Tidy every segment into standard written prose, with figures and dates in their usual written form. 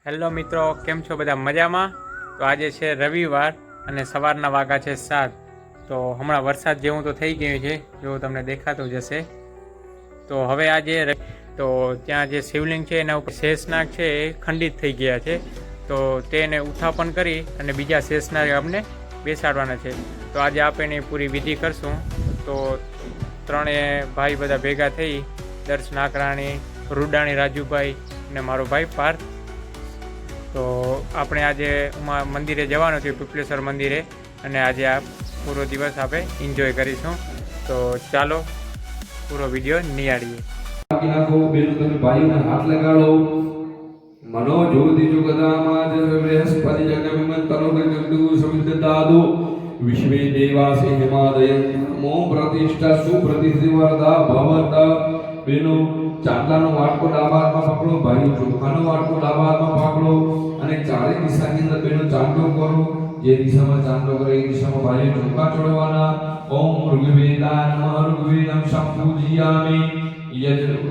Hello મિત્રો, કેમ છો બધા? મજામાં? તો આજે છે રવિવાર અને સવારના વાગા છે 7. તો હમણાં વરસાદ જેવું તો થઈ ગયું છે, જો તમને દેખાતું જ હશે. તો હવે આજે તો ત્યાં જે શિવલિંગ છે એના ઉપર શેષનાગ છે એ ખંડિત થઈ ગયા છે. તો તેને ઉત્થાપન કરી અને બીજા શેષનાગ અમને બેસાડવાના છે. તો આજે આપણે પૂરી વિધિ કરશું. તો ત્રણેય ભાઈ બધા ભેગા થઈ, દર્શ નાકરાણી, રૂડાણી રાજુભાઈ અને મારો ભાઈ પાર્થ. તો આપણે આજે મંદિરે જવાનું છે, પીપલેશ્વર મંદિરે, અને આજે આ પૂરો દિવસ આપણે એન્જોય કરીશું. તો ચાલો પૂરો વિડીયો નિહાળીએ. હાથ લગાડો. મનો જ્યોતિ જુગદામાં બૃહસ્પતિ જગમિમંતનો જગદુ સવિદ્યતાદો વિશ્વે દેવાસે હિમાદયં મો પ્રતિષ્ઠા સુપ્રતિષ્ઠિવરદા ભવત. બેનો ચાંદલાનો વાટકો ડાબા હાથમાં પકડો, ભાઈઓ ચોખાનો વાટકો ડાબા હાથમાં પકડો અને ચારે દિશાની અંદર બેનો ચાંદલો કરો. જે દિશામાં ચાંદલો કરે એ દિશામાં ભાઈઓ ચોખા ચડવાના. ઓમ ઋગ્વેદાય નમઃ ઋગ્વેદમ સંપૂજયામિ.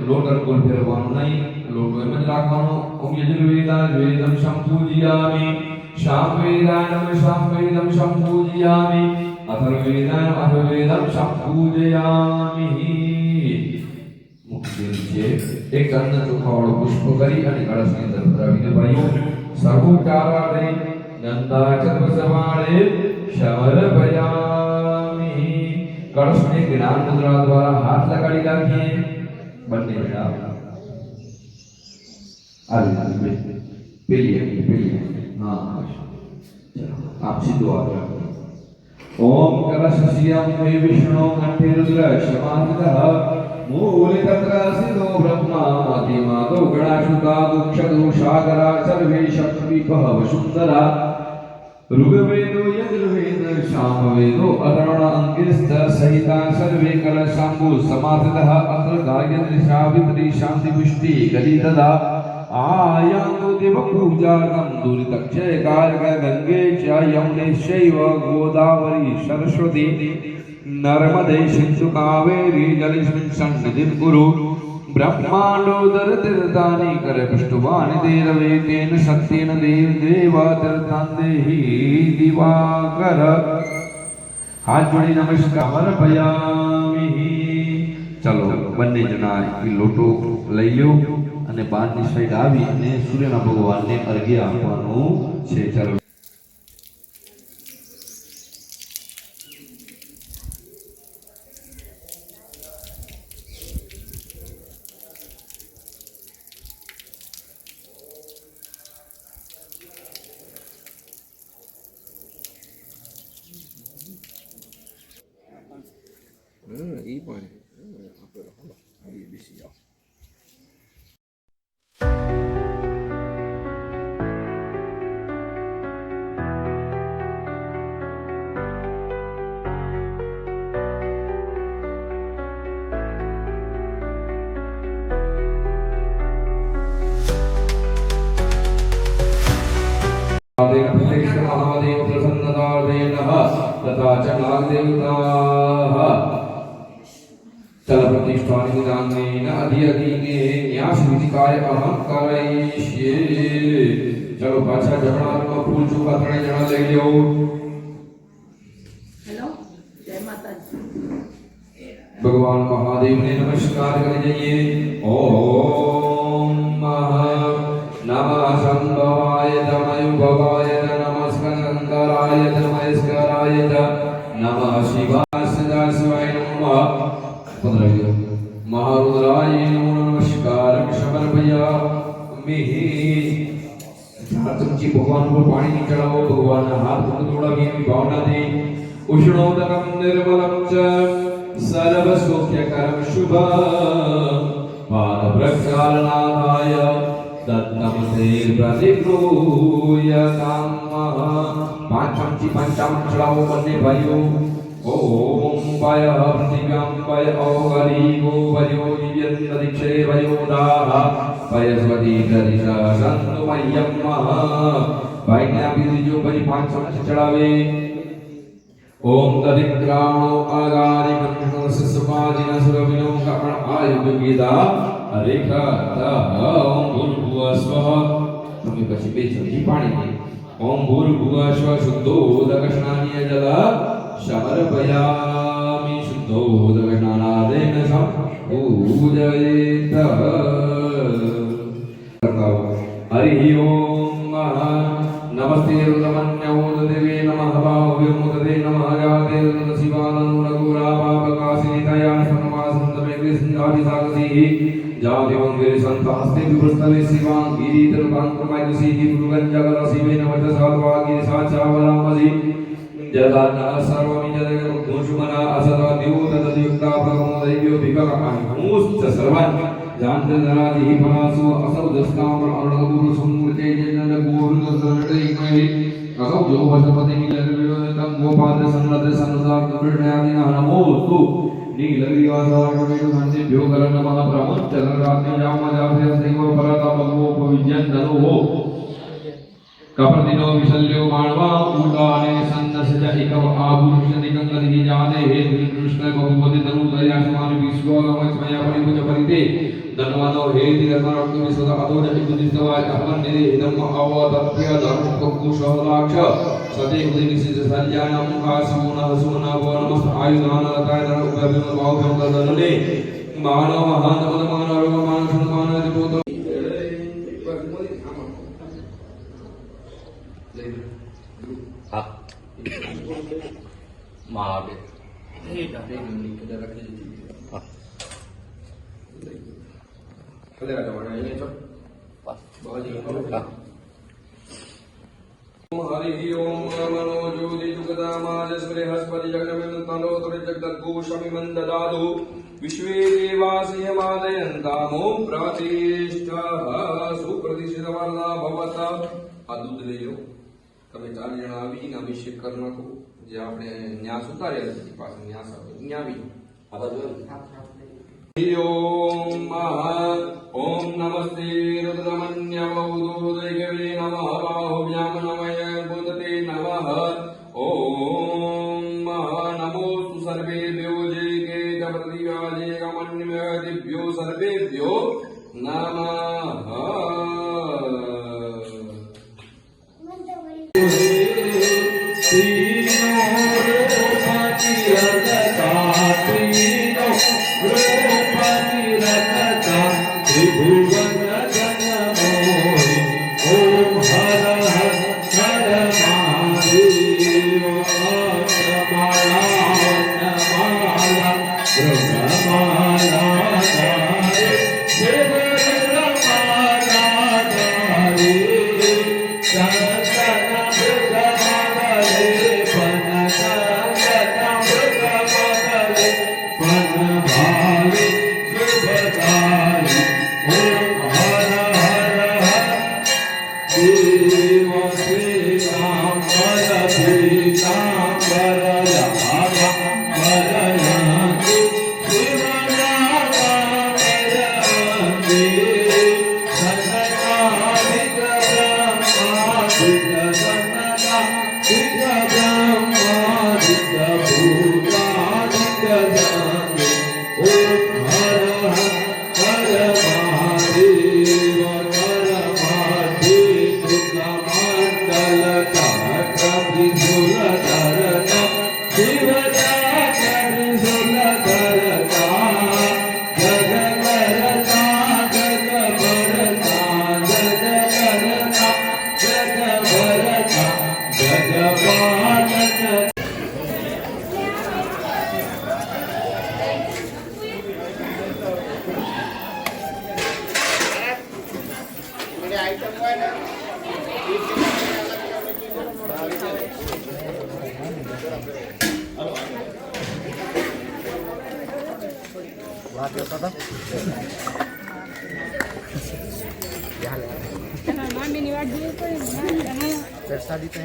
લોટ ગોળ ફેરવવાનું નહીં, લોટ એમ જ રાખવાનો. ઓમ યજુર્વેદાય વેદમ સંપૂજયામિ. સામવેદાય નમઃ સામવેદમ સંપૂજયામિ. અથર્વવેદાય અથર્વવેદમ સંપૂજયામિ. એક અન્ન ચોખાવાળો પુષ્પ કરી અને કળશની અંદર ભરાવીને ભાઈઓ સર્વોપચારાર્થે નંદાચર્મ સવાળે સમર્પયામિ. કળશને જ્ઞાન મુદ્રા દ્વારા હાથ લગાડી રાખીએ. બંને બેડા આવી પેલી હા આપ સીધો આવ્યો. ઓમ કલશસ્યમ મે વિષ્ણુ કંઠે રુદ્ર શમાનતઃ મૂલે તત્ર સિદો બ્રહ્મા મધ્યમાદો ગણાશુકા મુક્ષદો સાગરા સર્વે શક્તિપહ વસુંધરા. ઋગ્વેદો યજુર્વેદ સામવેદો અતર્ણ અંગેસ્ત સહિતા સર્વે કલશાંબુ સમાધિતઃ અત્ર ગાયત્રી સાવિત્રી શાંતિ પુષ્ટિ ગલી તદા આયાન્તો દેવ પૂજાર્થમ દુરિતક્ષય કારક ગંગે ચ યમુને શૈવ ગોદાવરી સરસ્વતી નર્મદે સિંધુ કાવેરી જલેસ્મિન સન્નિધિં ગુરુ. બ્રહ્માંડોદર તીર્થાની કરે પુષ્ટવાનિ દેરવે તેન સત્યેન દેવ દેવા તીર્થાન દેહી દિવાકર. હાથ જોડી નમસ્કાર ભયામિ. ચલો બંને જણા એ લોટો લઈ લો અને બહારની સાઈડ આવી અને સૂર્યના ભગવાનને અર્ઘ્ય આપવાનું છે. ચલો ઈ પણ આપણે બેસી જાઓ. महादेव प्रसन्नतार्देनः तथा च नागदेवताः प्रतिष्ठानिदानेन अधिअधीने न्यासविधिकाय अहं करयिष्ये. चलो पाछा जमणाમાં ફૂલ ચોખા ત્રણે જણા લઈ લો. હેલો, જય માતાજી. ભગવાન મહાદેવને નમસ્કાર કરી જઈએ. ઓમ નમઃ શંભવાય તમયુભવાય નમસ્કંદરાય તમસ્કરાય નમઃ શિવાય સદાશિવાય નમઃ. महारुद्राय नमस्कार समर्पयामि. तुमची भगवान को पाणी नहीं चढ़ाओ, भगवान हाथ जोड़ावी भावना दे. उष्णोदकं निर्मलं च सर्वसौख्यकरं शुभं पादप्रक्षालनाय दत्तं ते प्रतिगृह्यताम्. पांच चमची पंचामृत चढ़ाओ बन्ने भाइयों. ओम पाय प्रतिव्याम पाय औगरी गो भयो दिव्यं दीक्षे भयो दाह पयस्वती दरिशा संतु मह्यम भाई ने आपी दीजो भाई 5 चमच चढ़ावे. ओम तदिक्राणो आगारि कंठनस समाजिन सुरविनो कर्ण आयुर्वेदा रेखा ओम भूर्भुवः स्वः અમે પછી બે ચમચી પાણી દઈએ. ઓમ ભૂર્ભુવઃ સ્વઃ શુદ્ધોદક સ્નાનીય જલ સમર્પયામિ. શુદ્ધોદક સ્નાનાદેન પૂજયેત. હરિ ઓમ નમસ્તે રુદ્રમન્યોદદેવે નમઃ ભાવ્યમુદદે નમઃ જાતે શિવાનંદગોરાપાપકાશિનિતયા સન્માસંતમે કૃષ્ણાભિષાકસિ જાતિ મંગલે સંતાસ્તે વિભૃતલે શિવાંગીરીતરતાંક્રમૈકસિ ગુરુગંજગરસિવે નવચસાત્વાગી સાચાવલામસि જદાના સર્વમિજદગુષુમના અસતા દ્યોતદયુક્તા પ્રમોદૈવ્યો વિકકાંહુશ્ચ સર્વં જાંતદરાજી પરાસો અસૌ દસ્તામ અર્ણગુરુ સમૂર્તે જનન ગુરુ દર્શનટૈકૈ અસૌ જો વસપતિ નીલગવિયોતં ગોપાદ સન્નદ સન્નદા કૃષ્ણયાદિના નમોસ્તુ નીલગિરિવાસાગમેતુ મંદિભ્યો કર નમઃ પ્રમુચ્ચલરાત્મે જામજાભ્ય દૈવ પરતમગોપવિજ્યં ધનુઃ કપર્દિનો વિશલ્યો માણવા ઉદાને સન્નસજ એકવ આભૂષણ નિકંગદિ જાતે હે કૃષ્ણ બહુપતિ ધનુ દયાસમાન વિશ્વોલમય સ્મયા પરિભુજ પરિતે ધનવાનો હે તિરતરક્ત વિસદા અદોજ ઇદુદિસ્તવાય અહલન નિરે ઇદમ અવતત્ય ધર્મ કુશલાક્ષ સતે ઉદિનિસિત સલ્યાનમ કાસમુન હસુન વનમસ્ત આયુધાન લતાય ધન ઉભયમ ભાવભ્યમ તદનલે માનવ મહાન પદમાન રોગમાન સન્માન દિપોત Mabe. हरि ओम मनो ज्योति जुगदामाजस्मरे हस्पति जगन्मितनो त्रिजगद्घोषमिमं ददातु विश्वे देवासियमादयन्तामो प्रतिष्ठः सुप्रतिष्ठितवर्णा भवत. આ દૂધ લઈ લો. તમે 4 જણા આવીને અભિષેક કરી નાખો. જે આપણે ન્યાસ ઉતાર્યા છે પાછળ ન્યાસ આવે અહીંયા આવી આ બાજુ ઓમ ઓમ નમસ્તે રુદ્રમન્યવૌદોદયવે નમઃ બાહુભ્યામ નમય બોધતે નમઃ ઓમ નમોસ્તુ સર્વેભ્યો જે કે પ્રતિવાજે કમન્યમેતિભ્યો સર્વેભ્યો નમઃ. शादी पे